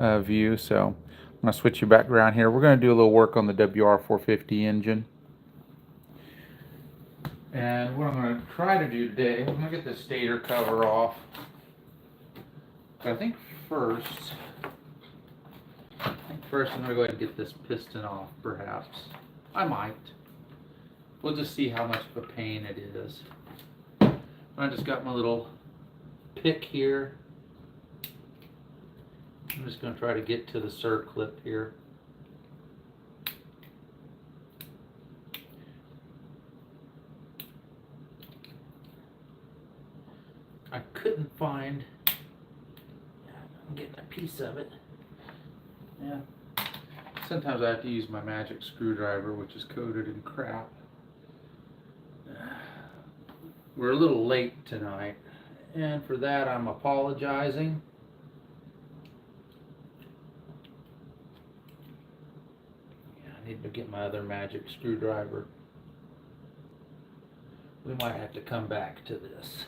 view. So I'm going to switch you back around here. We're going to do a little work on the WR450 engine. And what I'm going to try to do today, I'm going to get the stator cover off. But I think first I'm going to go ahead and get this piston off, perhaps. I might. We'll just see how much of a pain it is. I just got my little pick here. I'm just going to try to get to the circlip here. I couldn't find, I'm getting a piece of it. Yeah. Sometimes I have to use my magic screwdriver, which is coated in crap. We're a little late tonight, and for that I'm apologizing. Yeah, I need to get my other magic screwdriver. We might have to come back to this.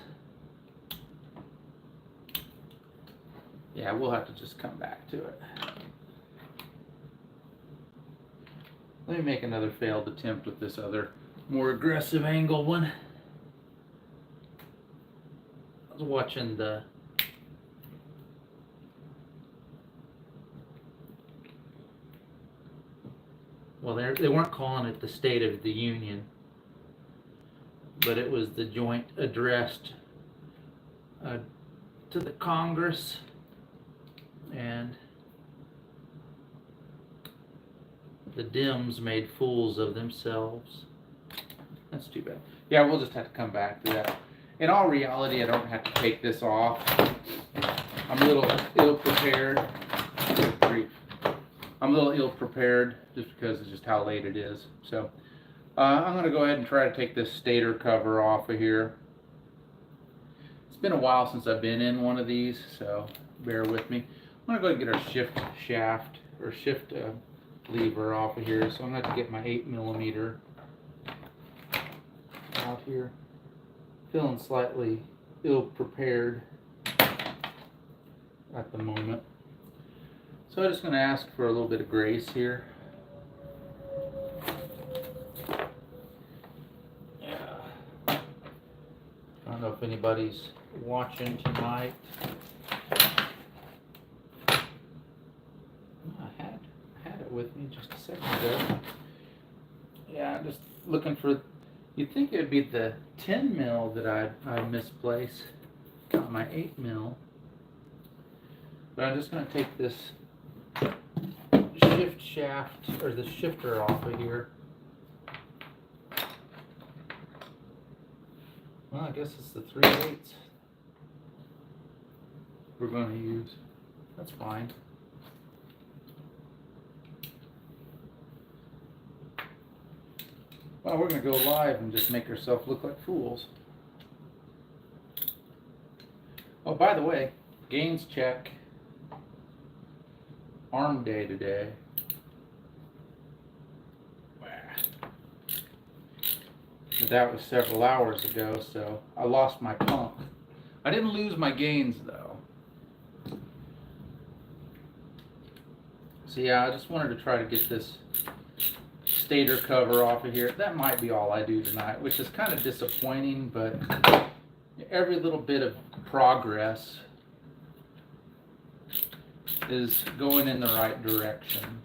Yeah, we'll have to just come back to it. Let me make another failed attempt with this other more aggressive angle one. I was watching the they weren't calling it the State of the Union, but it was the joint address to the Congress, and the Dems made fools of themselves. That's too bad. Yeah, we'll just have to come back to that. In all reality, I don't have to take this off. I'm a little ill-prepared. I'm a little ill-prepared just because of just how late it is. So I'm going to go ahead and try to take this stator cover off of here. It's been a while since I've been in one of these, so bear with me. I'm going to go ahead and get our shift shaft, or shift lever off of here. So I'm going to have to get my 8mm out here. Feeling slightly ill-prepared at the moment. So I'm just going to ask for a little bit of grace here. Yeah. I don't know if anybody's watching tonight. I had it with me just a second ago. Yeah, I'm just looking for. You'd think it would be the 10mm that I misplaced. Got my 8mm. But I'm just going to take this shift shaft, or the shifter, off of here. Well, I guess it's the 3/8 we're going to use. That's fine. Well, we're going to go live and just make ourselves look like fools. Oh, by the way, gains check. Arm day today. But that was several hours ago, so I lost my pump. I didn't lose my gains, though. So yeah, I just wanted to try to get this stator cover off of here. That might be all I do tonight, which is kind of disappointing, but every little bit of progress is going in the right direction.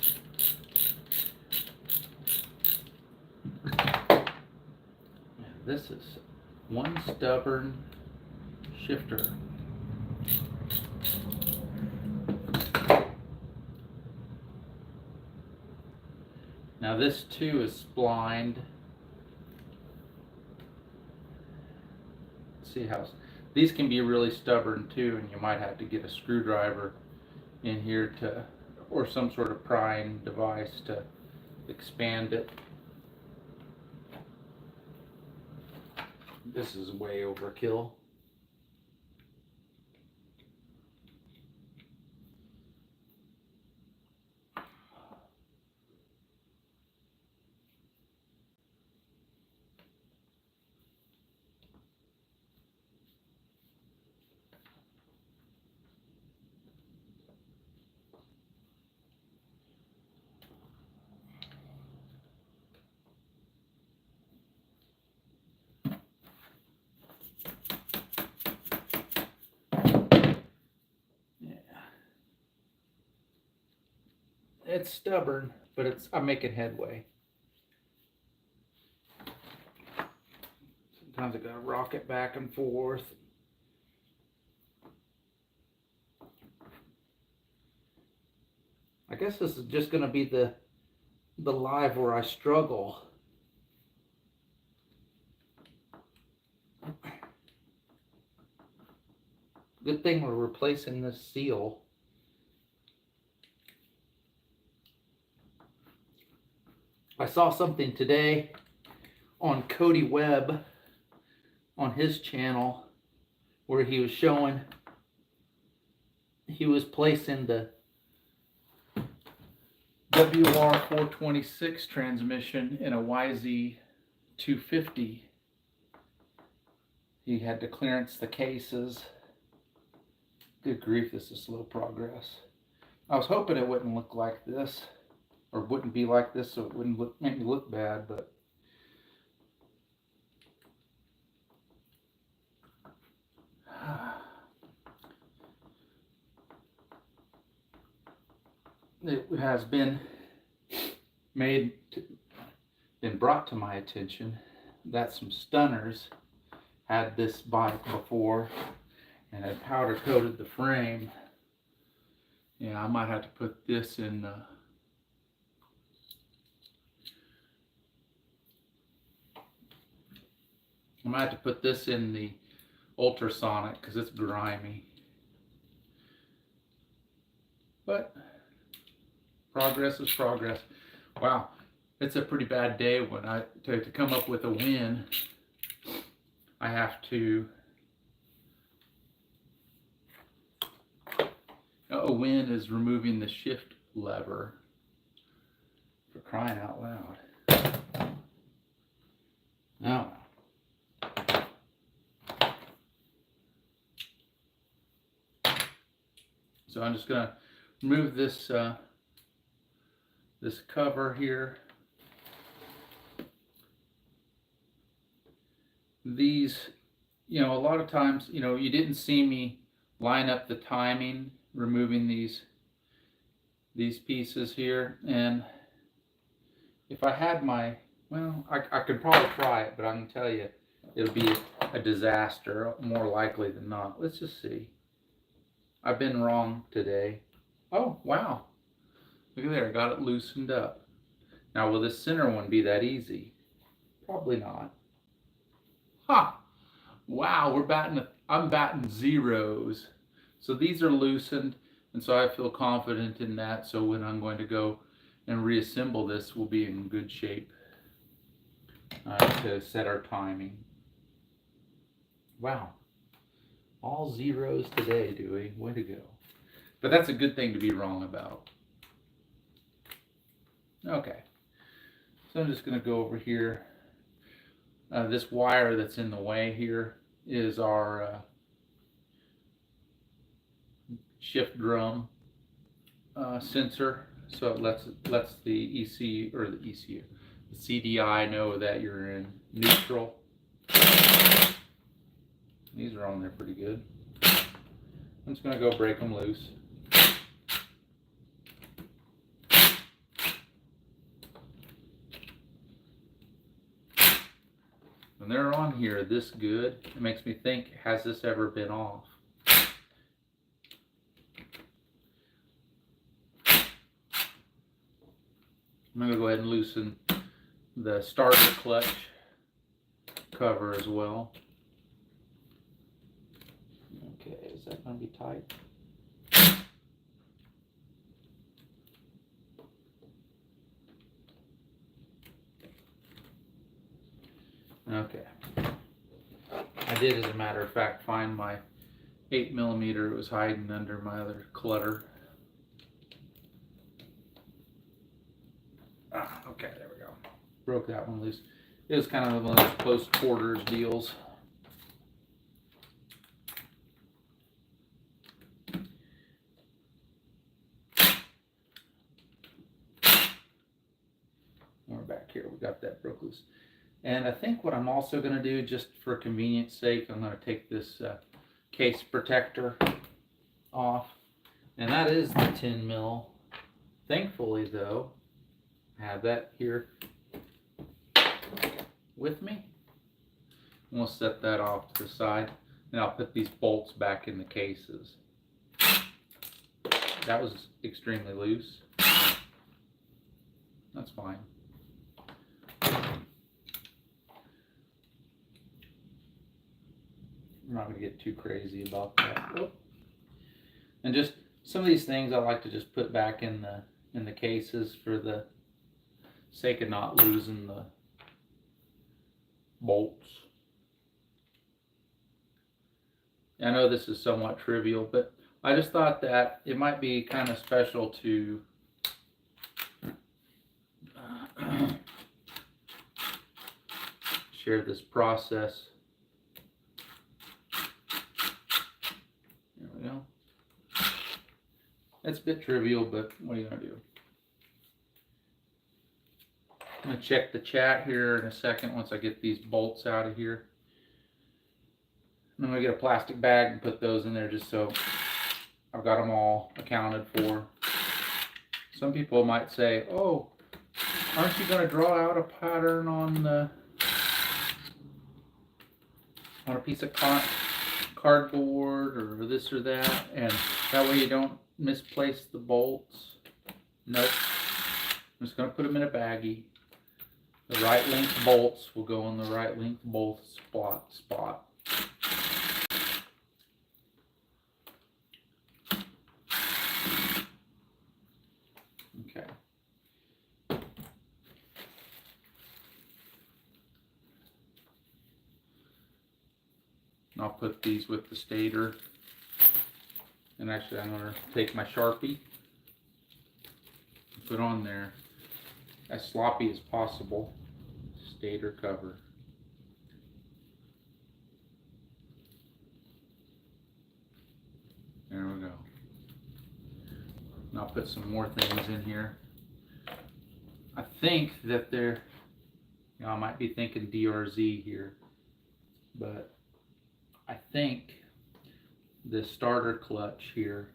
This is one stubborn shifter. Now this too is splined. See how these can be really stubborn too, and you might have to get a screwdriver in here to, or some sort of prying device to expand it. This is way overkill. It's stubborn, but I'm making headway. Sometimes I gotta rock it back and forth. I guess this is just gonna be the live where I struggle. Good thing we're replacing this seal. I saw something today on Cody Webb on his channel where he was showing he was placing the WR450 transmission in a YZ250. He had to clearance the cases. Good grief, this is slow progress. I was hoping it wouldn't look like this, or wouldn't be like this, so it wouldn't make me look bad, but it has been brought to my attention that some stunners had this bike before and had powder coated the frame. Yeah, I might have to put this in I might have to put this in the ultrasonic because it's grimy. But progress is progress. Wow, it's a pretty bad day when to come up with a win. I have to. A win is removing the shift lever. For crying out loud. No. So I'm just gonna remove this this cover here. These, a lot of times, you didn't see me line up the timing, removing these pieces here. And if I had I could probably try it, but I can tell you, it'll be a disaster, more likely than not. Let's just see. I've been wrong today. Oh, wow. Look at there, I got it loosened up. Now, will this center one be that easy? Probably not. Ha! Wow, I'm batting zeros. So these are loosened, and so I feel confident in that. So when I'm going to go and reassemble this, we'll be in good shape to set our timing. Wow. All zeros today, Dewey. Way to go. But that's a good thing to be wrong about. Okay. So I'm just going to go over here. This wire that's in the way here is our shift drum sensor. So it lets the ECU, the CDI know that you're in neutral. These are on there pretty good. I'm just going to go break them loose. When they're on here this good, it makes me think, has this ever been off? I'm going to go ahead and loosen the starter clutch cover as well. Okay, is that going to be tight? Okay. I did, as a matter of fact, find my 8mm. It was hiding under my other clutter. Okay, there we go. Broke that one loose. It was kind of one of those close quarters deals. We're back here. We got that broke loose. And I think what I'm also going to do, just for convenience sake, I'm going to take this case protector off. And that is the 10mm Thankfully, though, I have that here with me. We'll set that off to the side, and I'll put these bolts back in the cases. That was extremely loose. That's fine. I'm not going to get too crazy about that. Oh. And just some of these things I like to just put back in the cases for the sake of not losing the bolts. I know this is somewhat trivial, but I just thought that it might be kind of special to share this process. There we go. It's a bit trivial, but what are you going to do? I'm going to check the chat here in a second once I get these bolts out of here. I'm going to get a plastic bag and put those in there just so I've got them all accounted for. Some people might say, oh, aren't you going to draw out a pattern on a piece of cardboard or this or that, and that way you don't misplace the bolts? Nope. I'm just going to put them in a baggie. The right length bolts will go in the right length bolt spot. Okay. I'll put these with the stator. And actually I'm going to take my Sharpie and put on there as sloppy as possible stator cover. There we go. And I'll put some more things in here. I think that they're, I might be thinking DRZ here, but I think the starter clutch here,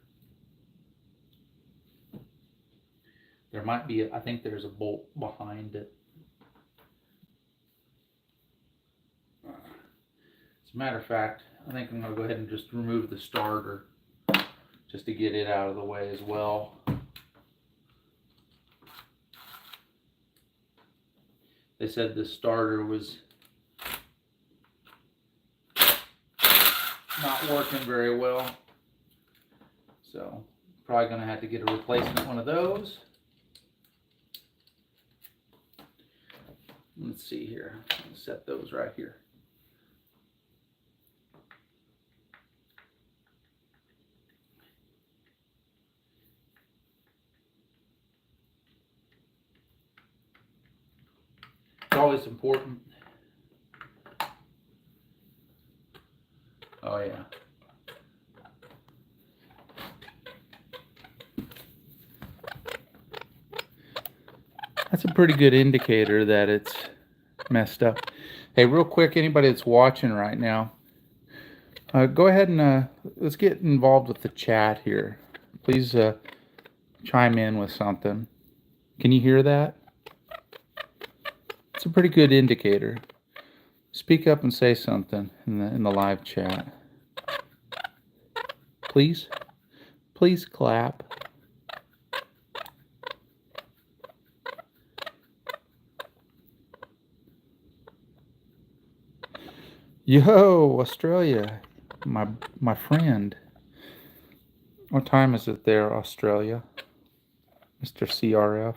there might be, I think there's a bolt behind it. As a matter of fact, I think I'm going to go ahead and just remove the starter just to get it out of the way as well. They said the starter was not working very well, so probably going to have to get a replacement one of those. Let's see here. I'll set those right here. It's always important. Oh yeah. That's a pretty good indicator that it's messed up. Hey, real quick, anybody that's watching right now, go ahead and let's get involved with the chat here. Please chime in with something. Can you hear that? It's a pretty good indicator. Speak up and say something in the live chat. Please clap. Yo, Australia, my friend. What time is it there, Australia? Mr. CRF.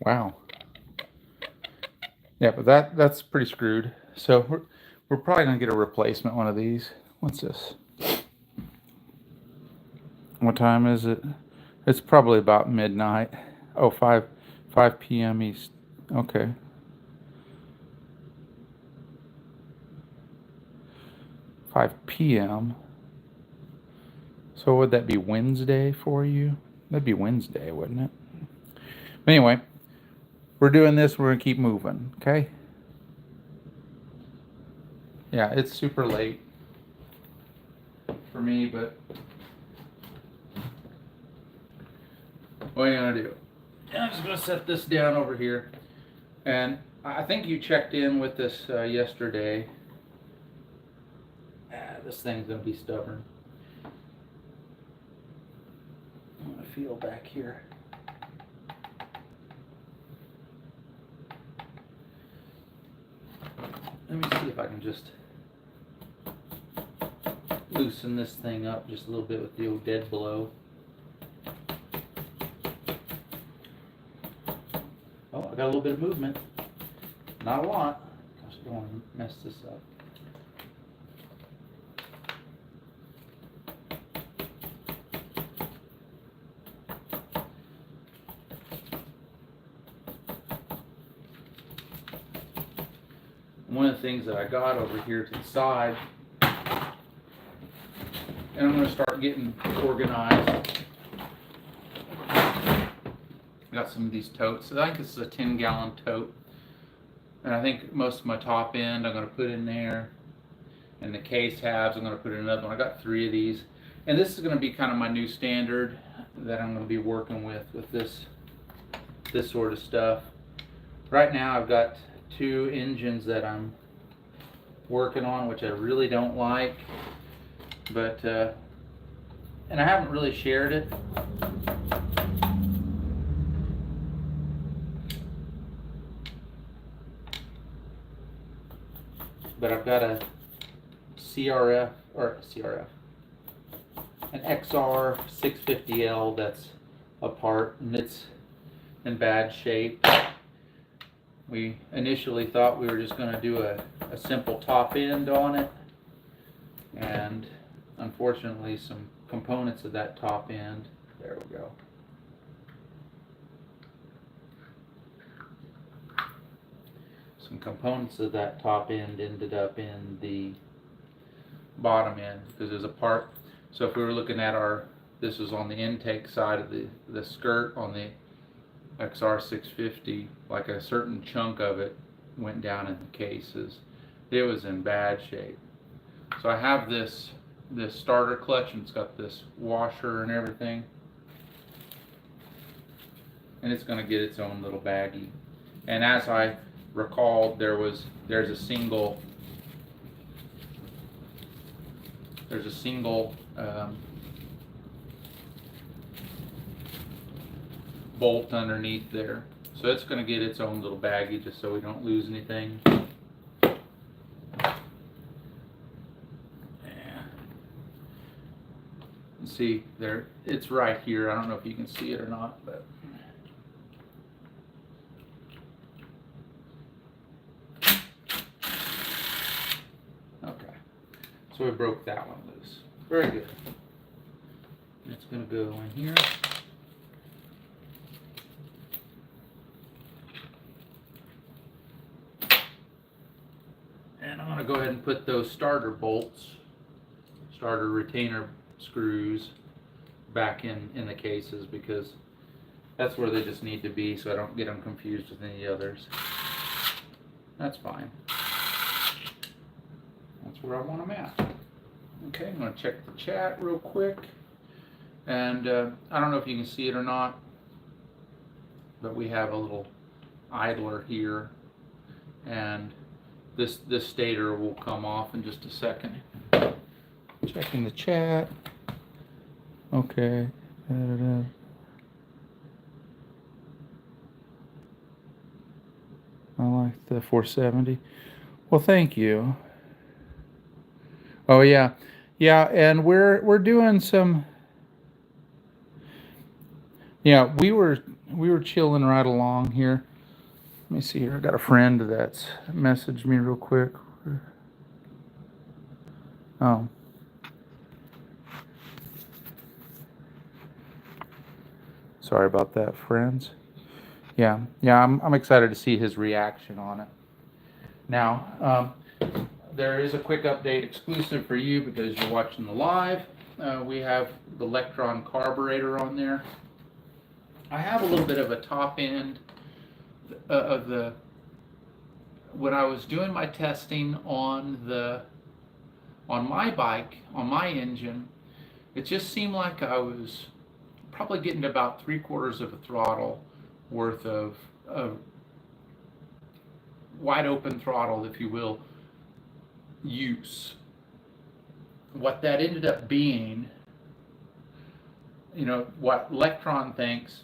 Wow. Yeah, but that's pretty screwed. So we're probably gonna get a replacement one of these. What's this? What time is it? It's probably about midnight. Oh, 5 p.m. East. Okay. 5 p.m. So would that be Wednesday for you? That'd be Wednesday, wouldn't it? But anyway, we're doing this. We're going to keep moving, okay? Yeah, it's super late for me, but what are you going to do? I'm just going to set this down over here. And I think you checked in with this yesterday. This thing's going to be stubborn. I'm going to feel back here. Let me see if I can just loosen this thing up just a little bit with the old dead blow. Oh, I got a little bit of movement. Not a lot. Gosh, I don't want to mess this up. One of the things that I got over here to the side, and I'm going to start getting organized. I got some of these totes. I think this is a 10-gallon tote. And I think most of my top end I'm going to put in there. And the case halves I'm going to put in another one. I got 3 of these. And this is going to be kind of my new standard that I'm going to be working with this sort of stuff. Right now I've got 2 engines that I'm working on, which I really don't like, but and I haven't really shared it. But I've got a an XR650L that's apart, and it's in bad shape. We initially thought we were just going to do a simple top end on it, and unfortunately some components of that top end, there we go. Some components of that top end ended up in the bottom end because there's a part. So if we were looking at this was on the intake side of the skirt on the XR650, like a certain chunk of it went down in the cases. It was in bad shape. So I have this starter clutch, and it's got this washer and everything, and it's going to get its own little baggie. And as I recall, there's a single bolt underneath there, so it's going to get its own little baggie just so we don't lose anything. Yeah. See there, it's right here. I don't know if you can see it or not, but okay, so we broke that one loose. Very good. It's going to go in here. And I'm going to go ahead and put those starter retainer screws back in the cases, because that's where they just need to be, so I don't get them confused with any others. That's fine. That's where I want them at. Okay, I'm going to check the chat real quick. And I don't know if you can see it or not, but we have a little idler here, and this stator will come off in just a second. Checking the chat. Okay. I like the 470. Well, thank you. Oh yeah, and we're doing some. Yeah, we were chilling right along here. Let me see here. I got a friend that's messaged me real quick. Oh. Sorry about that, friends. Yeah, I'm excited to see his reaction on it. Now, there is a quick update exclusive for you because you're watching the live. We have the Electron carburetor on there. I have a little bit of a top end of the, when I was doing my testing on my bike, on my engine, it just seemed like I was probably getting about 3/4 of a throttle worth of wide open throttle, if you will, use. What that ended up being, what Electron thinks,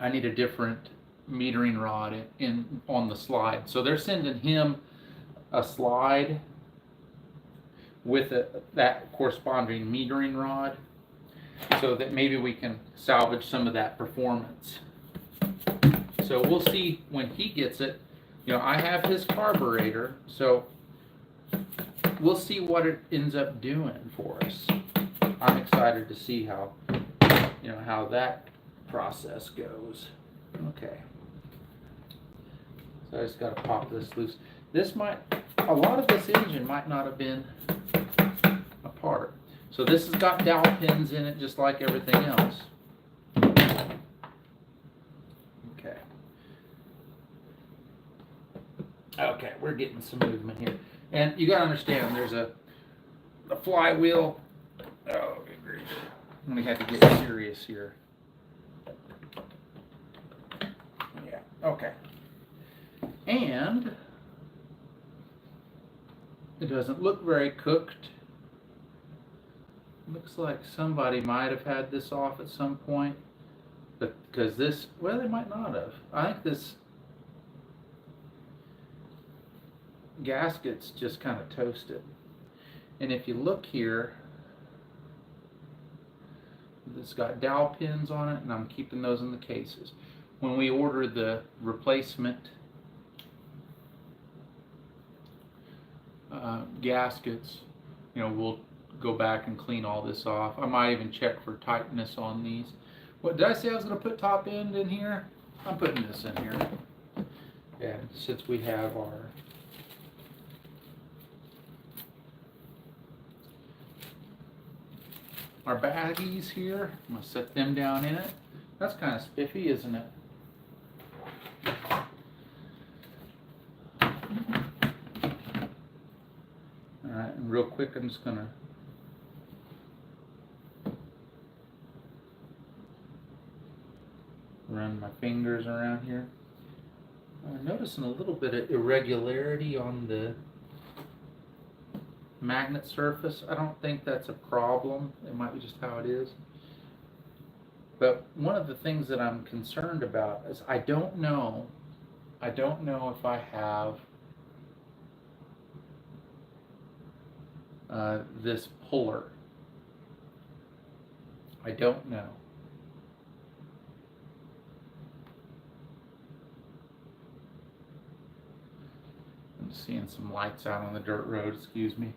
I need a different metering rod on the slide. So they're sending him a slide with that corresponding metering rod, so that maybe we can salvage some of that performance. So we'll see when he gets it. I have his carburetor, so we'll see what it ends up doing for us. I'm excited to see how that process goes. Okay. So I just got to pop this loose. A lot of this engine might not have been apart. So this has got dowel pins in it just like everything else. Okay, we're getting some movement here. And you got to understand, there's a flywheel. Oh, good grief. I'm going to have to get serious here. Yeah, okay. And it doesn't look very cooked. Looks like somebody might have had this off at some point. But because this, well, they might not have. I think this gasket's just kind of toasted. And if you look here, it's got dowel pins on it, and I'm keeping those in the cases. When we order the replacement gaskets, we'll go back and clean all this off. I might even check for tightness on these. What did I say I was going to put top end in here? I'm putting this in here. And since we have our baggies here, I'm going to set them down in it. That's kind of spiffy, isn't it? Alright, and real quick, I'm just going to run my fingers around here. I'm noticing a little bit of irregularity on the magnet surface. I don't think that's a problem. It might be just how it is. But one of the things that I'm concerned about is I don't know if I have this puller. I don't know. I'm seeing some lights out on the dirt road, excuse me.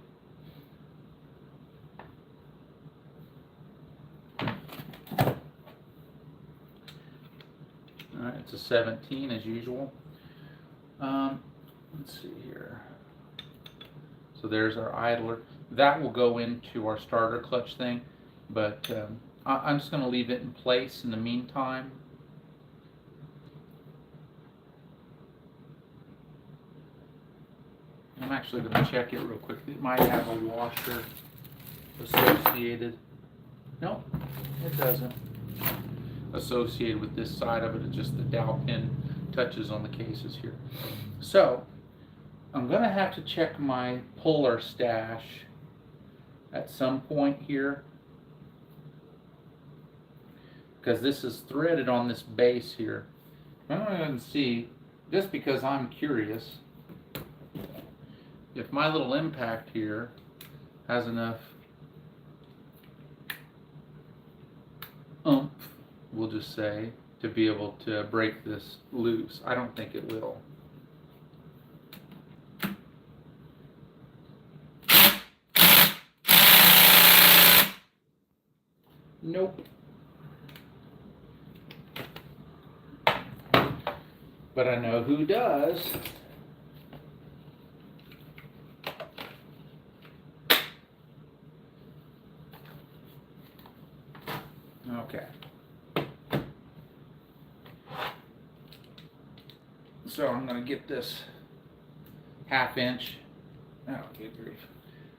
Alright, it's a 17 as usual. Let's see here. So there's our idler. That will go into our starter clutch thing, but I'm just going to leave it in place in the meantime. I'm actually going to check it real quick. It might have a washer associated. Nope, it doesn't. Associated with this side of it, it's just the dowel pin touches on the cases here. So I'm going to have to check my puller stash at some point here, because this is threaded on this base here. I'm going to see, just because I'm curious, if my little impact here has enough oomph, we'll just say, to be able to break this loose. I don't think it will. Nope. But I know who does. Okay. So I'm going to get this 1/2 inch. Oh, good grief.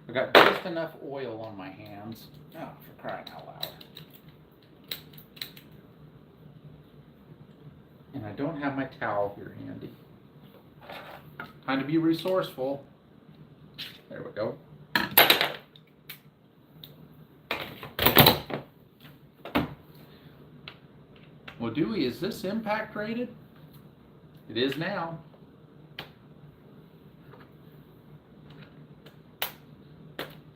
I got just enough oil on my hands. Oh, for crying out loud. And I don't have my towel here handy. Time to be resourceful. There we go. Well, Dewey, is this impact rated? It is now.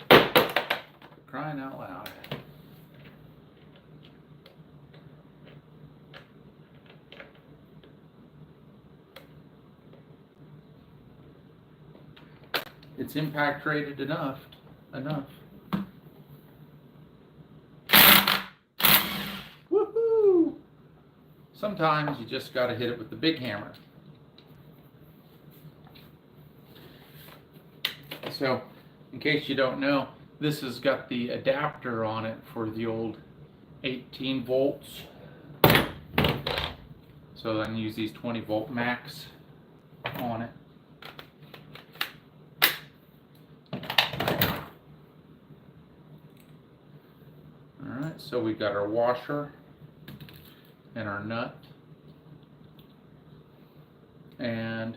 For crying out loud. It's impact rated enough. Woohoo! Sometimes you just got to hit it with the big hammer. So, in case you don't know, this has got the adapter on it for the old 18 volts. So I can use these 20 volt max on it. Alright, so we got our washer and our nut. And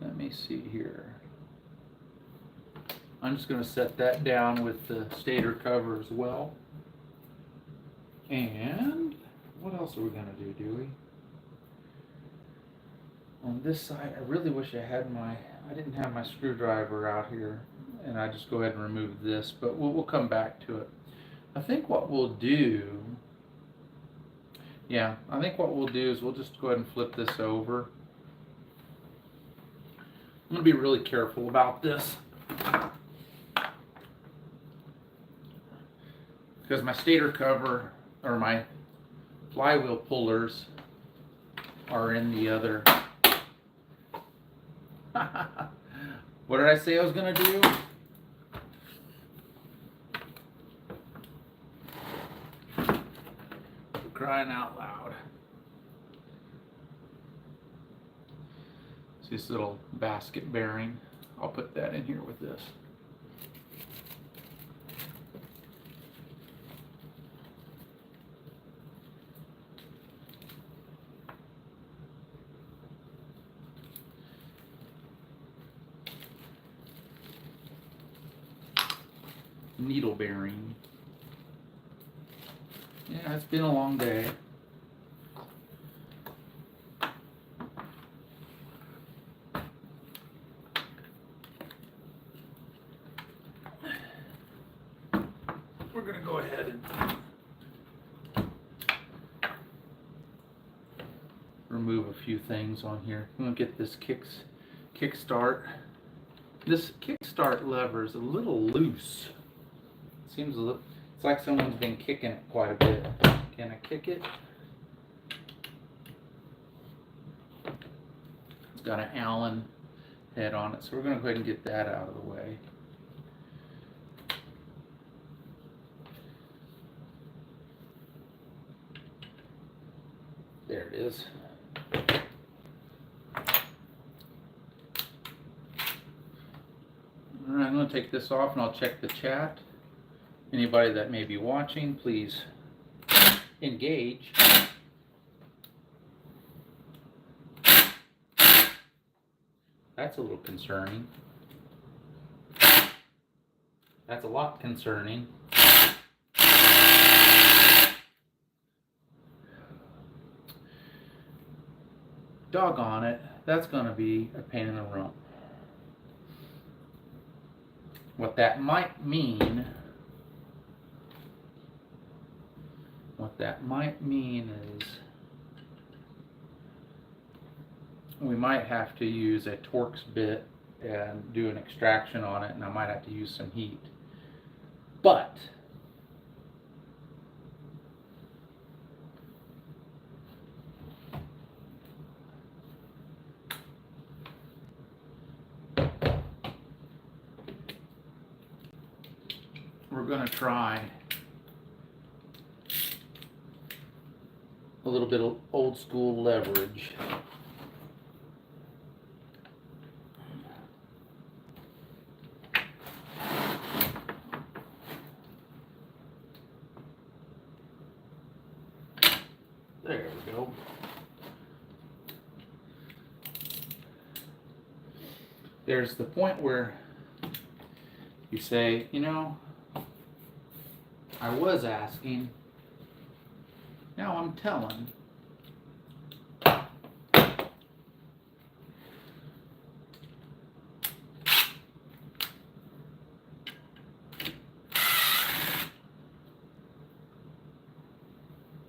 let me see here. I'm just going to set that down with the stator cover as well. And what else are we going to do, Dewey? On this side, I really wish I didn't have my screwdriver out here, and I just go ahead and remove this, but we'll come back to it. I think what we'll do is we'll just go ahead and flip this over. I'm going to be really careful about this, because my stator cover, or my flywheel pullers, are in the other. What did I say I was going to do? For crying out loud. It's this little basket bearing. I'll put that in here with this. Needle bearing. Yeah, it's been a long day. We're going to go ahead and remove a few things on here. I'm going to get this kickstart. This kickstart lever is a little loose. Seems a little, it's like someone's been kicking it quite a bit. Can I kick it? It's got an Allen head on it, so we're going to go ahead and get that out of the way. There it is. All right, I'm going to take this off and I'll check the chat. Anybody that may be watching, please engage. That's a little concerning. That's a lot concerning. Doggone it, that's going to be a pain in the rump. What that might mean is we might have to use a Torx bit and do an extraction on it, and I might have to use some heat. But we're going to try a little bit of old school leverage. There we go. There's the point where you say, you know, I was asking, now I'm telling.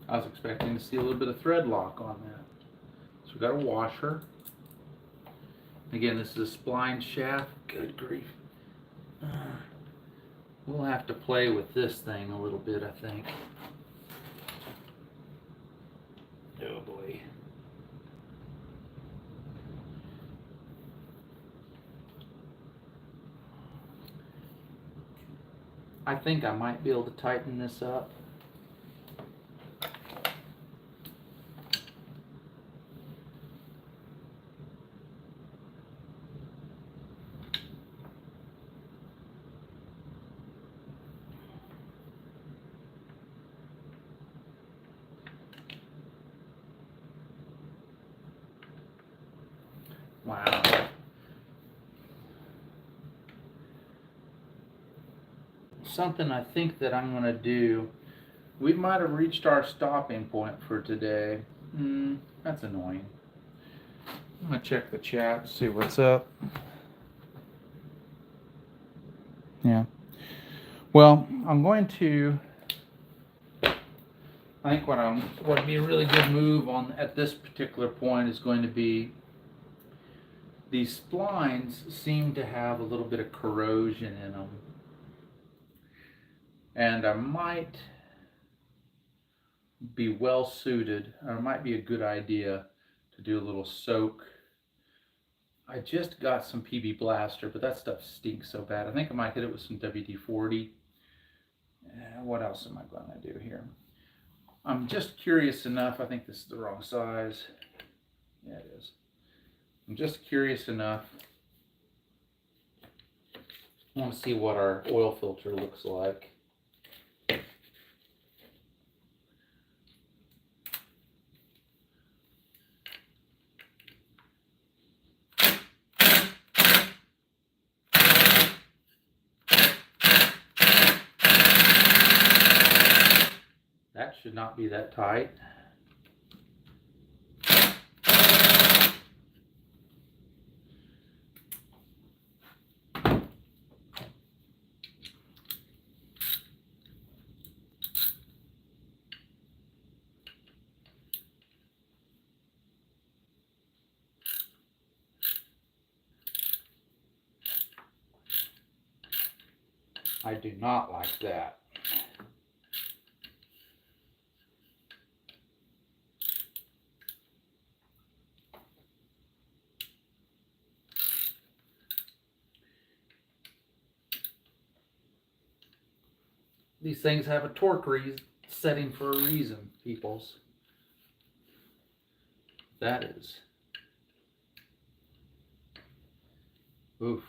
I was expecting to see a little bit of thread lock on that. So we've got a washer. Again, this is a spline shaft. Good grief. We'll have to play with this thing a little bit, I think. Oh boy. I think I might be able to tighten this up. Wow. Something I think that I'm going to do, we might have reached our stopping point for today. That's annoying. I'm going to check the chat, see what's up. Yeah. Well, I'm going to, I think what would be a really good move on at this particular point is going to be, these splines seem to have a little bit of corrosion in them. And I might be well suited, or it might be a good idea to do a little soak. I just got some PB Blaster, but that stuff stinks so bad. I think I might hit it with some WD-40. What else am I going to do here? I'm just curious enough. I think this is the wrong size. Yeah, it is. I'm just curious enough. I want to see what our oil filter looks like. That should not be that tight. I do not like that. These things have a torque setting for a reason, peoples. That is. Oof.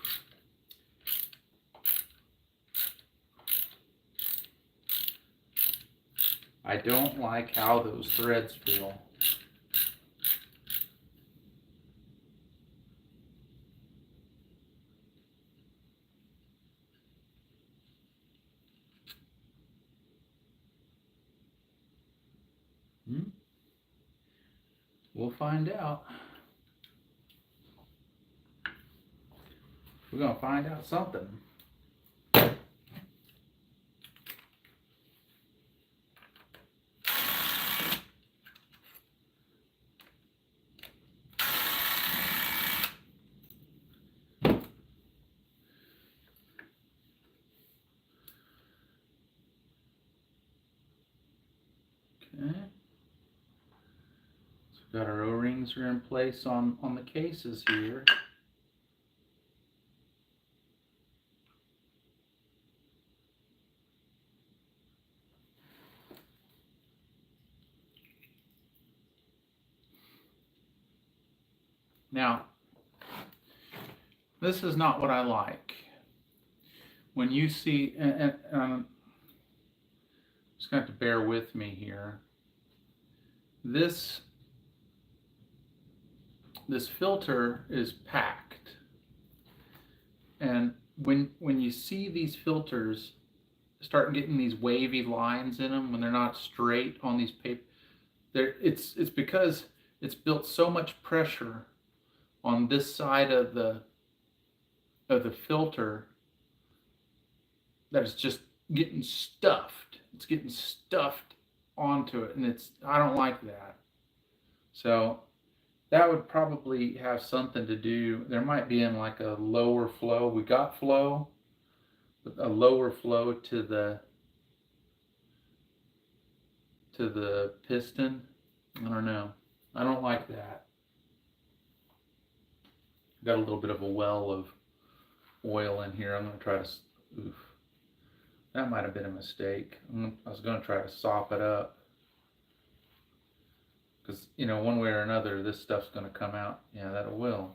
I don't like how those threads feel. We'll find out. We're going to find out something. Okay. So we've got our O-rings are in place on the cases here. Now, this is not what I like. When you see, and just going to have to bear with me here. This filter is packed, and when you see these filters start getting these wavy lines in them when they're not straight on these paper, it's because it's built so much pressure on this side of the filter that it's just getting stuffed. It's getting stuffed onto it, and I don't like that. So that would probably have something to do. There might be in like a lower flow. We got flow, but a lower flow to the piston. I don't know. I don't like that. Got a little bit of a well of oil in here. I'm going to try to, oof. That might have been a mistake. I was going to try to sop it up. Because, you know, one way or another, this stuff's going to come out. Yeah, that it will.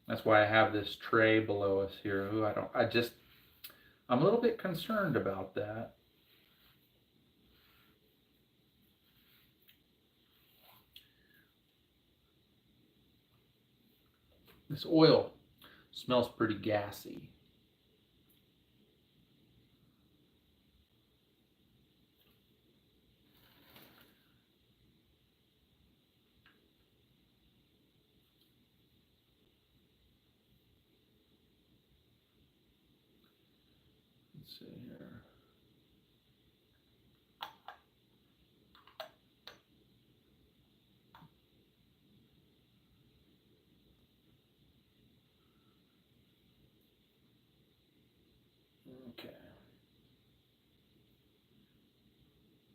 That's why I have this tray below us here. Ooh, I'm a little bit concerned about that. This oil smells pretty gassy. Let's see here. Okay.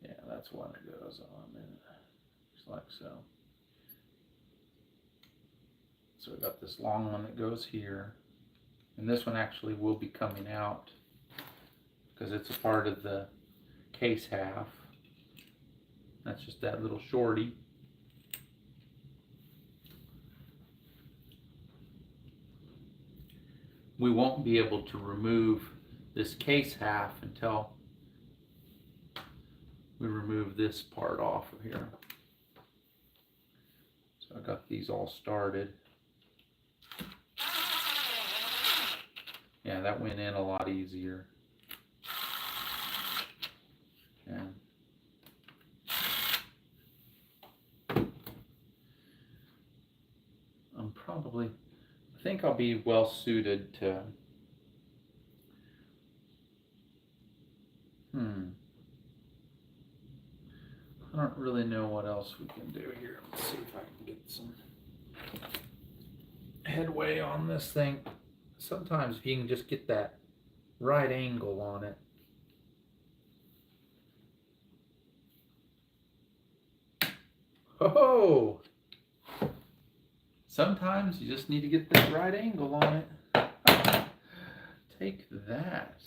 Yeah, that's when it goes on, just like so. So we got this long one that goes here, and this one actually will be coming out because it's a part of the case half. That's just that little shorty. We won't be able to remove this case half until we remove this part off of here. So I got these all started. Yeah, that went in a lot easier. And I think I'll be well suited to I don't really know what else we can do here. Let's see if I can get some headway on this thing. Sometimes if you can just get that right angle on it. Oh! Sometimes you just need to get this right angle on it. Take that.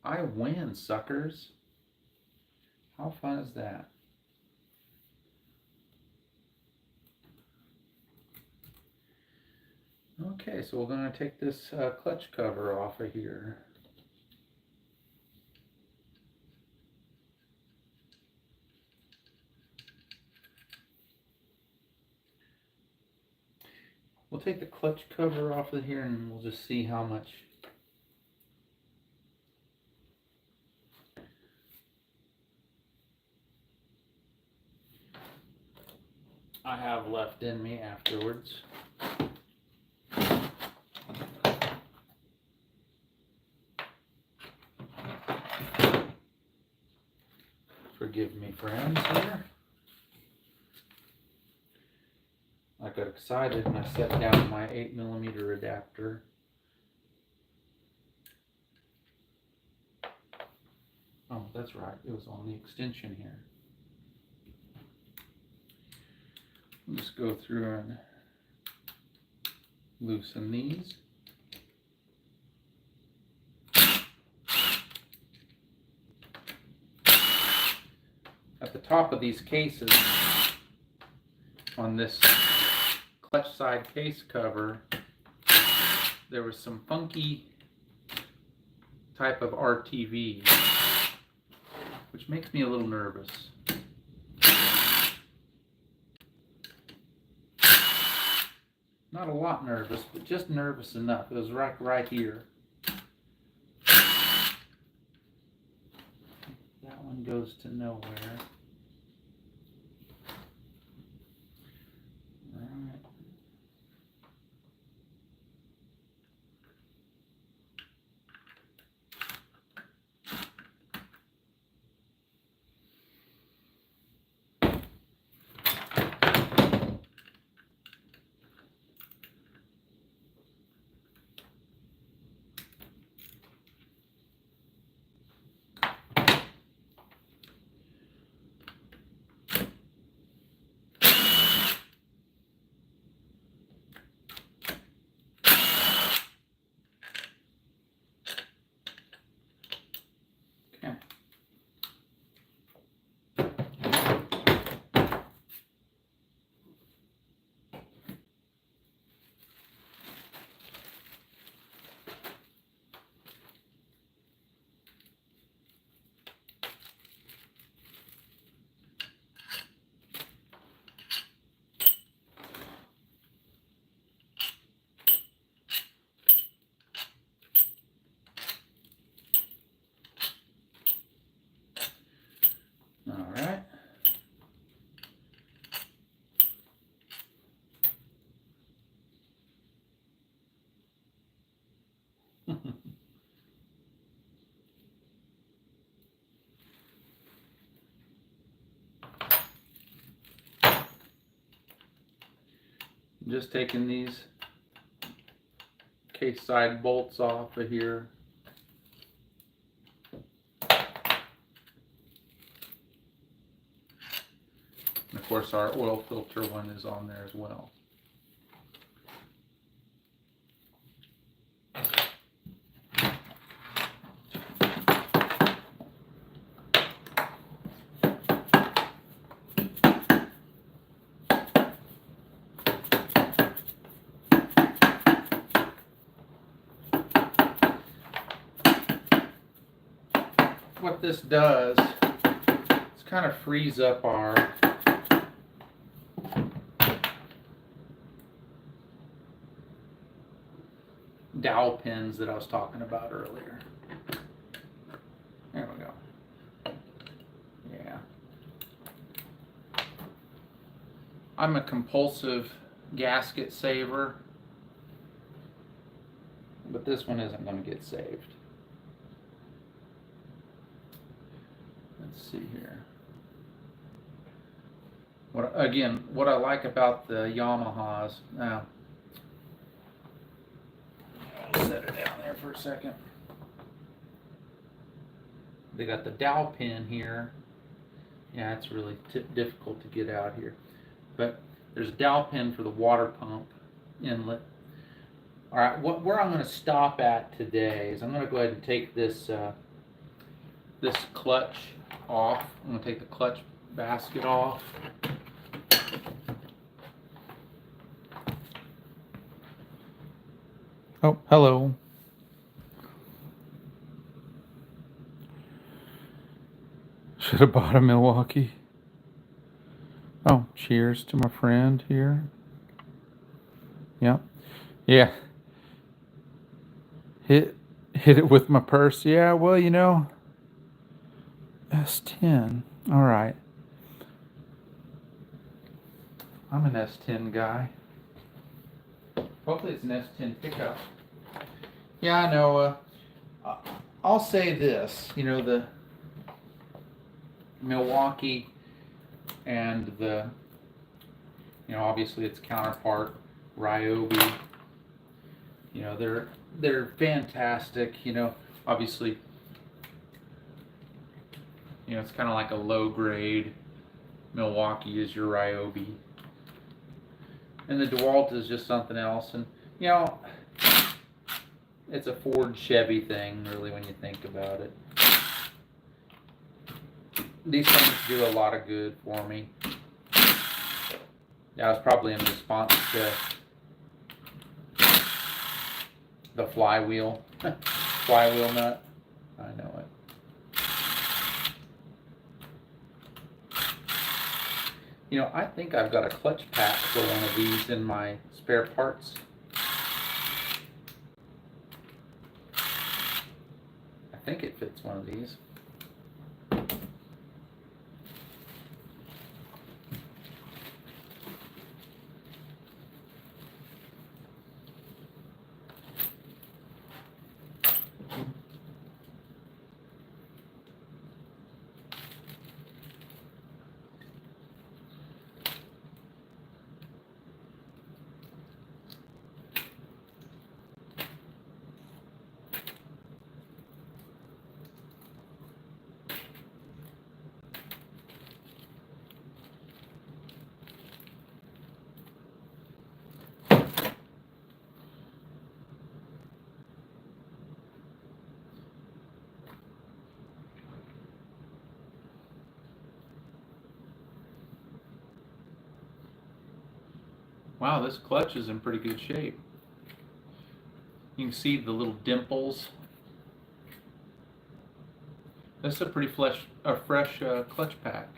I win, suckers. How fun is that? Okay, so we're going to take this clutch cover off of here. We'll take the clutch cover off of here and we'll just see how much I have left in me afterwards. Forgive me, friends, here. I got excited and I set down my 8mm adapter. Oh, that's right, it was on the extension here. I'll just go through and loosen these. at the top of these cases on this clutch side case cover, there was some funky type of RTV, which makes me a little nervous. Not a lot nervous, but just nervous enough. It was right here. That one goes to nowhere. All right. All right. Just taking these case side bolts off of here. And of course our oil filter one is on there as well. What this does is kind of frees up our dowel pins that I was talking about earlier. There we go. Yeah. I'm a compulsive gasket saver, but this one isn't going to get saved. Let's see here. What I like about the Yamahas, now I'll set it down there for a second. They got the dowel pin here. Yeah, it's really difficult to get out here. But there's a dowel pin for the water pump inlet. All right, where I'm going to stop at today is I'm going to go ahead and take this this clutch off. I'm going to take the clutch basket off. Oh, hello. Should have bought a Milwaukee. Oh, cheers to my friend here. Yep. Yeah. Hit it with my purse. Yeah, well, you know, S10. All right. I'm an S10 guy. Hopefully it's an S10 pickup. Yeah, I know. I'll say this. You know, the Milwaukee and the, you know, obviously its counterpart, Ryobi. You know, they're fantastic. You know, obviously, you know, it's kind of like a low grade. Milwaukee is your Ryobi. And the DeWalt is just something else. And, you know, it's a Ford Chevy thing, really, when you think about it. these things do a lot of good for me. That was probably in response to the flywheel nut. I know it. You know, I think I've got a clutch pack for one of these in my spare parts. I think it fits one of these. Wow, this clutch is in pretty good shape. You can see the little dimples. This is a pretty fresh clutch pack.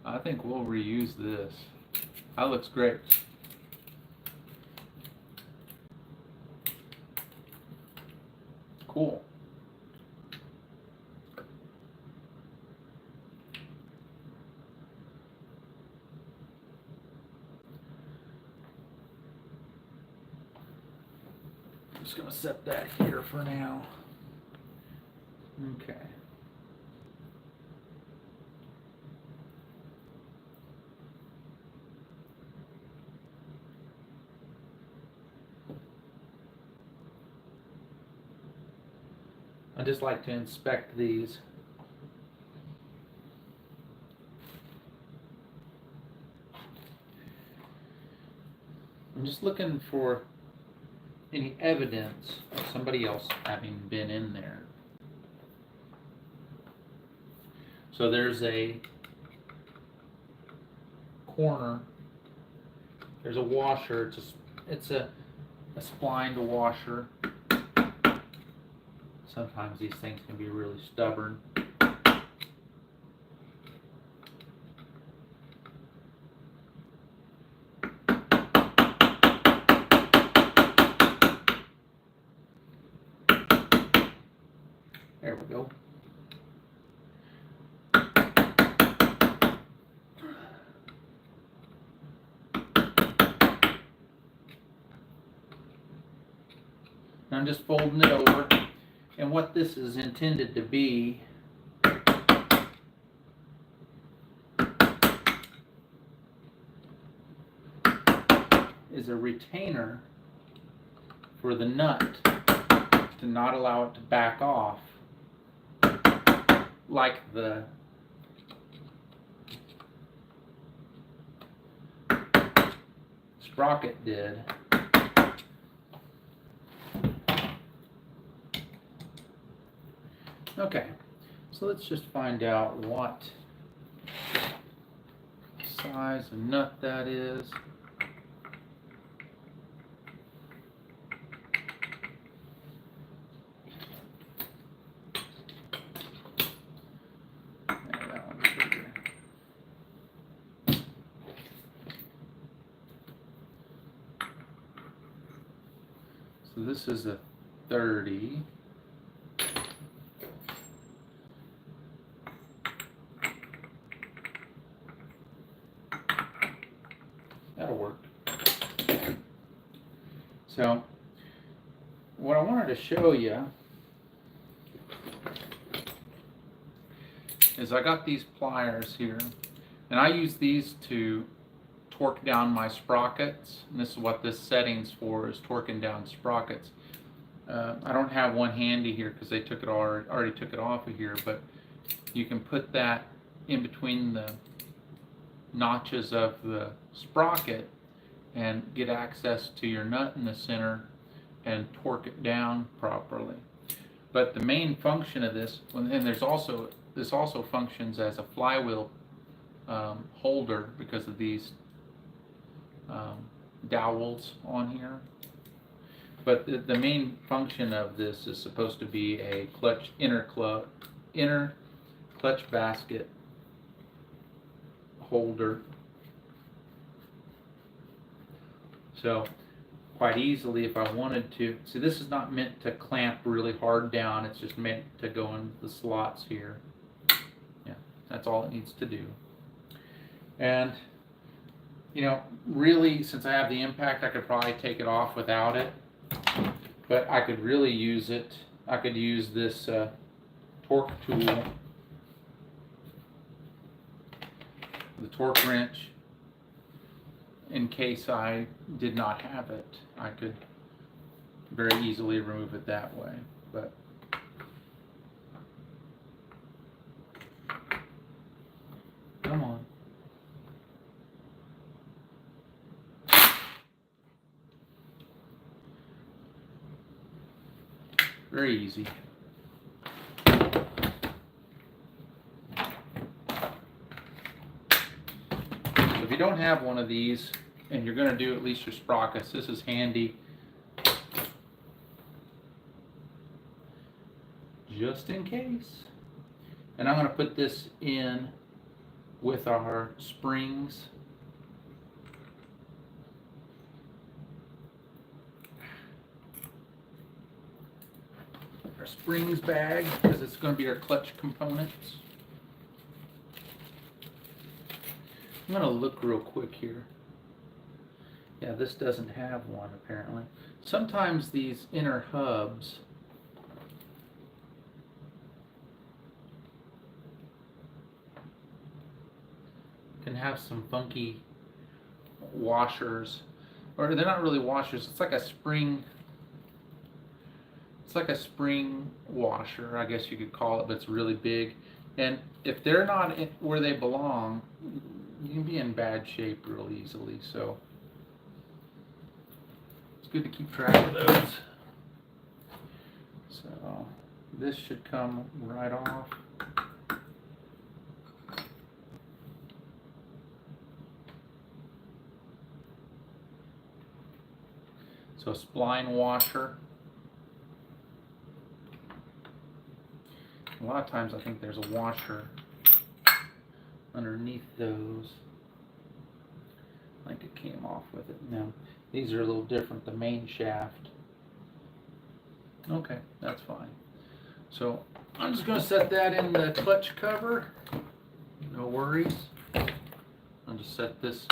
I think we'll reuse this. That looks great. Cool. Just gonna set that here for now. Okay. I just like to inspect these. I'm just looking for any evidence of somebody else having been in there. So there's a corner, there's a washer, it's a splined washer. Sometimes these things can be really stubborn. There we go. I'm just folding it over. And what this is intended to be is a retainer for the nut to not allow it to back off like the sprocket did. Okay, so let's just find out what size of nut that is. That one's bigger. So this is a 30. That'll work. So, what I wanted to show you is I got these pliers here, and I use these to torque down my sprockets. And this is what this setting's for, is torquing down sprockets. I don't have one handy here because they took it already took it off of here, but you can put that in between the notches of the sprocket and get access to your nut in the center and torque it down properly. But the main function of this, and there's also this also functions as a flywheel holder because of these dowels on here. But the main function of this is supposed to be a inner clutch basket holder. So quite easily, if I wanted to, see, this is not meant to clamp really hard down, it's just meant to go in the slots here. Yeah, that's all it needs to do. And you know, really, since I have the impact, I could probably take it off without it, but I could really use it. I could use this torque tool, the torque wrench, in case I did not have it. I could very easily remove it that way, but come on. Very easy. So if you don't have one of these, and you're going to do at least your sprockets, this is handy. Just in case. And I'm going to put this in with our springs. Our springs bag, because it's going to be our clutch components. I'm going to look real quick here. Yeah, this doesn't have one apparently. Sometimes these inner hubs can have some funky washers, or they're not really washers, it's like a spring. It's like a spring washer, I guess you could call it, but it's really big. And if they're not where they belong, you can be in bad shape real easily. So it's good to keep track of those. So this should come right off. So a spline washer. A lot of times I think there's a washer underneath those. I think it came off with it. No, these are a little different, the main shaft. Okay, that's fine. So I'm just going to set that in the clutch cover. No worries. I'll just set this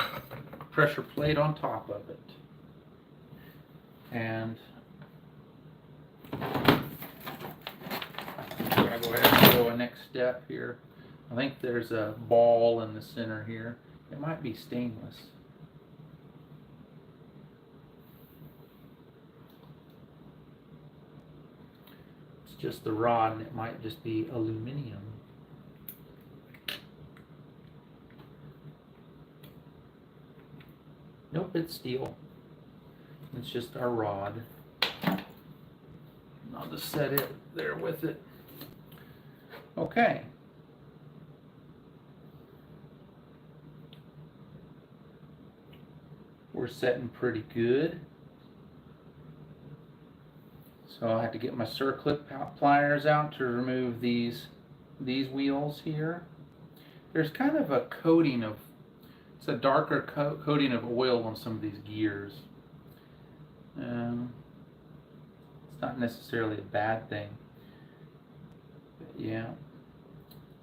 pressure plate on top of it. And I'll go ahead and go a next step here. I think there's a ball in the center here. It might be stainless. It's just the rod, and it might just be aluminum. Nope, it's steel. It's just our rod. I'll just set it there with it. Okay. We're setting pretty good. So I'll have to get my circlip pliers out to remove these wheels here. There's kind of a coating of, it's a darker coating of oil on some of these gears. It's not necessarily a bad thing. But yeah.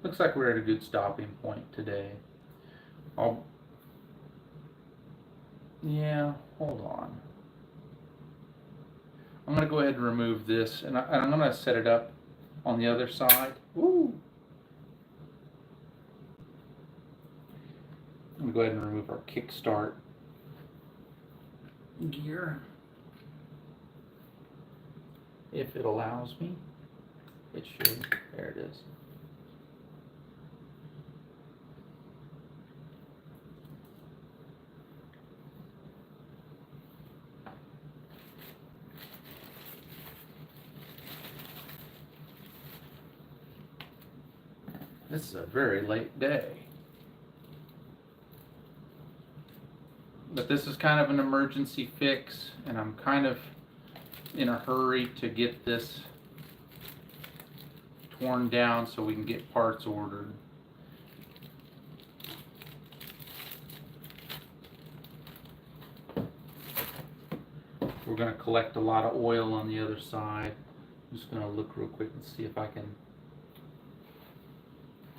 Looks like we're at a good stopping point today. Yeah, hold on. I'm going to go ahead and remove this, and I'm going to set it up on the other side. Woo! I'm going to go ahead and remove our kickstart gear. If it allows me. It should. There it is. This is a very late day. But this is kind of an emergency fix, and I'm kind of in a hurry to get this torn down so we can get parts ordered. We're going to collect a lot of oil on the other side. I'm just going to look real quick and see if I can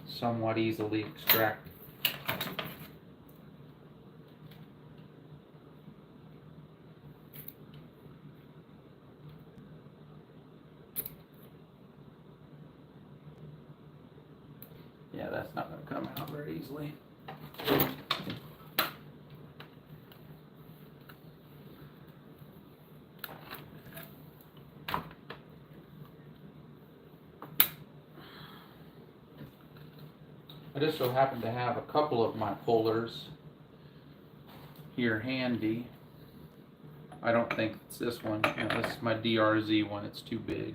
somewhat easily extract. Yeah, that's not going to come out very easily. I just so happen to have a couple of my pullers here handy. I don't think it's this one. No, this is my DRZ one. It's too big.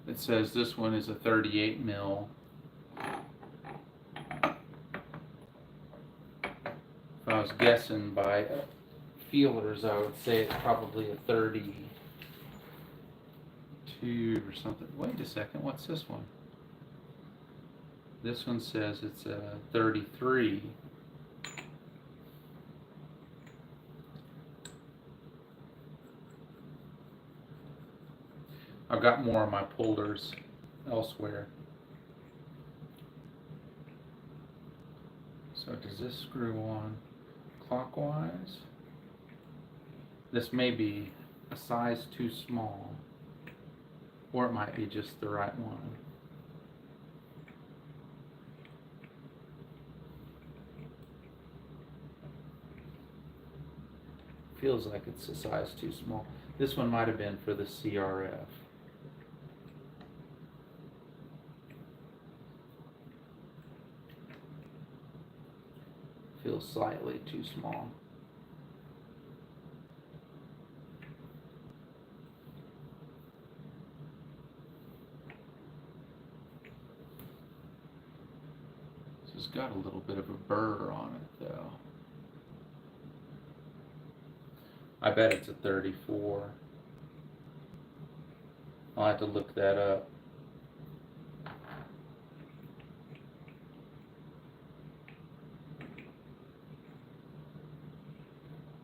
It says this one is a 38 mil. If I was guessing by feelers, I would say it's probably a 32 or something. Wait a second, what's this one? This one says it's a 33. I've got more of my pullers elsewhere. So does this screw on clockwise? This may be a size too small, or it might be just the right one. Feels like it's a size too small. This one might have been for the CRF. Feels slightly too small. This has got a little bit of a burr on it though. I bet it's a 34. I'll have to look that up.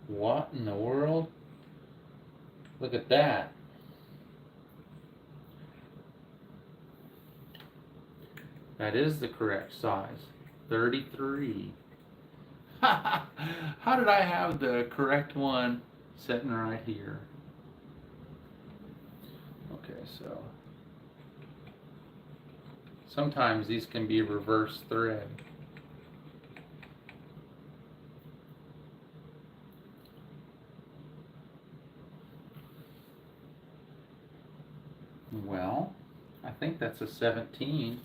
What in the world? Look at that. That is the correct size. 33. How did I have the correct one sitting right here? Okay, so sometimes these can be reverse thread. Well, I think that's a 17.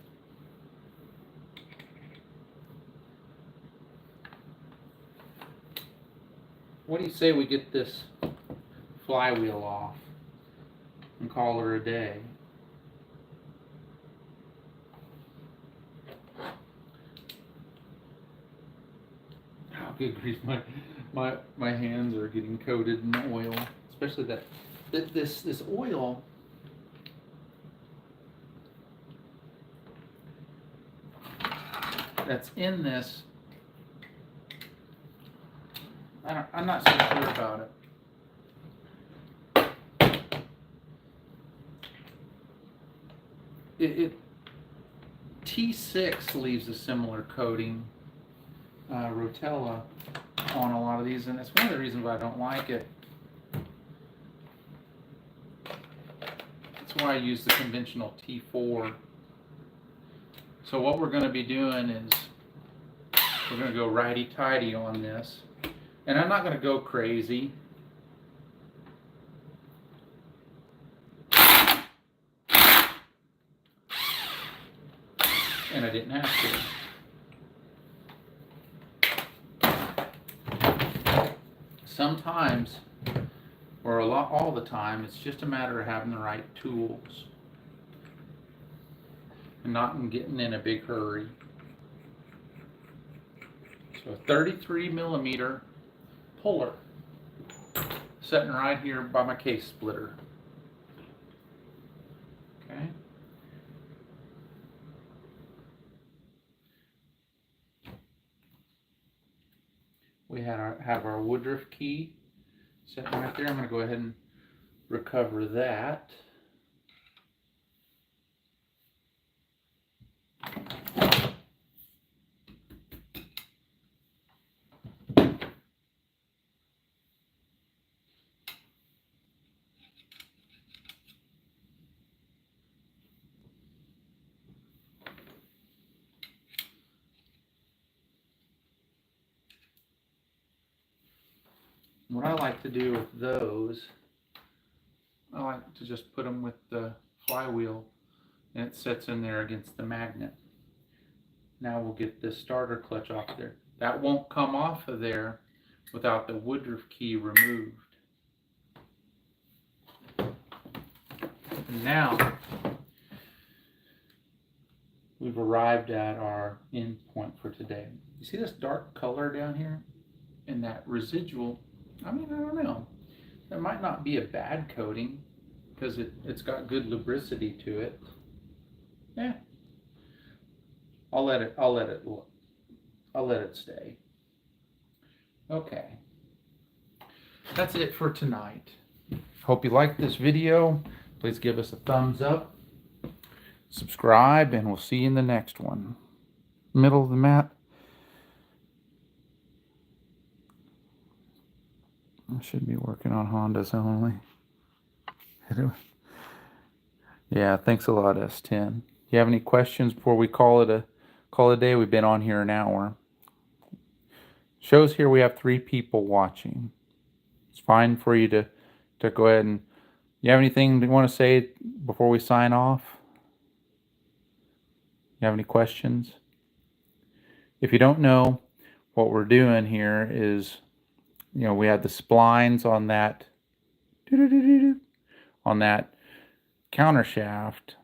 What do you say we get this flywheel off and call her a day? Oh, good grief, my hands are getting coated in oil, especially this oil. That's in this. I'm not so sure about it. T6 leaves a similar coating, Rotella, on a lot of these, and that's one of the reasons why I don't like it. That's why I use the conventional T4. So what we're going to be doing is we're going to go righty-tighty on this. And I'm not going to go crazy. And I didn't have to. Sometimes, or all the time, it's just a matter of having the right tools. and not getting in a big hurry. So a 33 millimeter puller sitting right here by my case splitter. Okay. We have our Woodruff key sitting right there. I'm going to go ahead and recover that. What I like to do with those, I like to just put them with the flywheel, and it sits in there against the magnet. Now we'll get this starter clutch off there. That won't come off of there without the Woodruff key removed. And now we've arrived at our end point for today. You see this dark color down here? And that residual, I mean, I don't know. That might not be a bad coating because it's got good lubricity to it. Yeah. I'll let it stay. Okay. That's it for tonight. Hope you liked this video. Please give us a thumbs up. Subscribe, and we'll see you in the next one. Middle of the mat. I should be working on Hondas only. Yeah, thanks a lot, S10. You have any questions before we call it a day? We've been on here an hour. Shows here we have 3 people watching. It's fine for you to go ahead and. You have anything you want to say before we sign off? You have any questions? If you don't know, what we're doing here is, you know, we had the splines on that countershaft.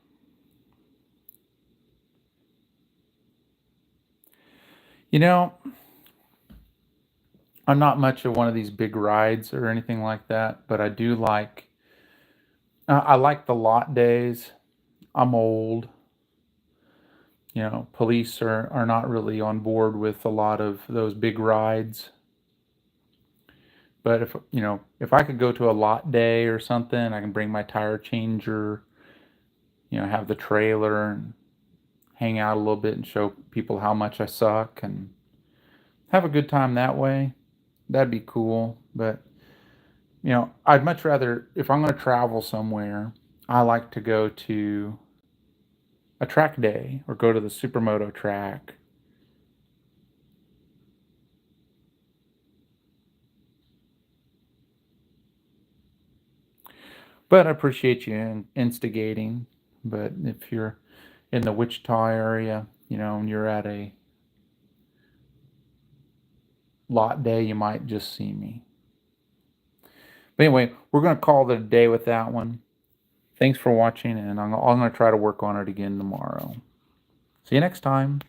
You know, I'm not much of one of these big rides or anything like that, but I do like. I like the lot days. I'm old. You know, police are not really on board with a lot of those big rides. But if I could go to a lot day or something, I can bring my tire changer, have the trailer and hang out a little bit and show people how much I suck and have a good time that way. That'd be cool. But, I'd much rather, if I'm going to travel somewhere, I like to go to a track day or go to the supermoto track. But I appreciate you instigating. But if you're in the Wichita area, and you're at a lot day, you might just see me. But anyway, we're going to call it a day with that one. Thanks for watching, and I'm going to try to work on it again tomorrow. See you next time.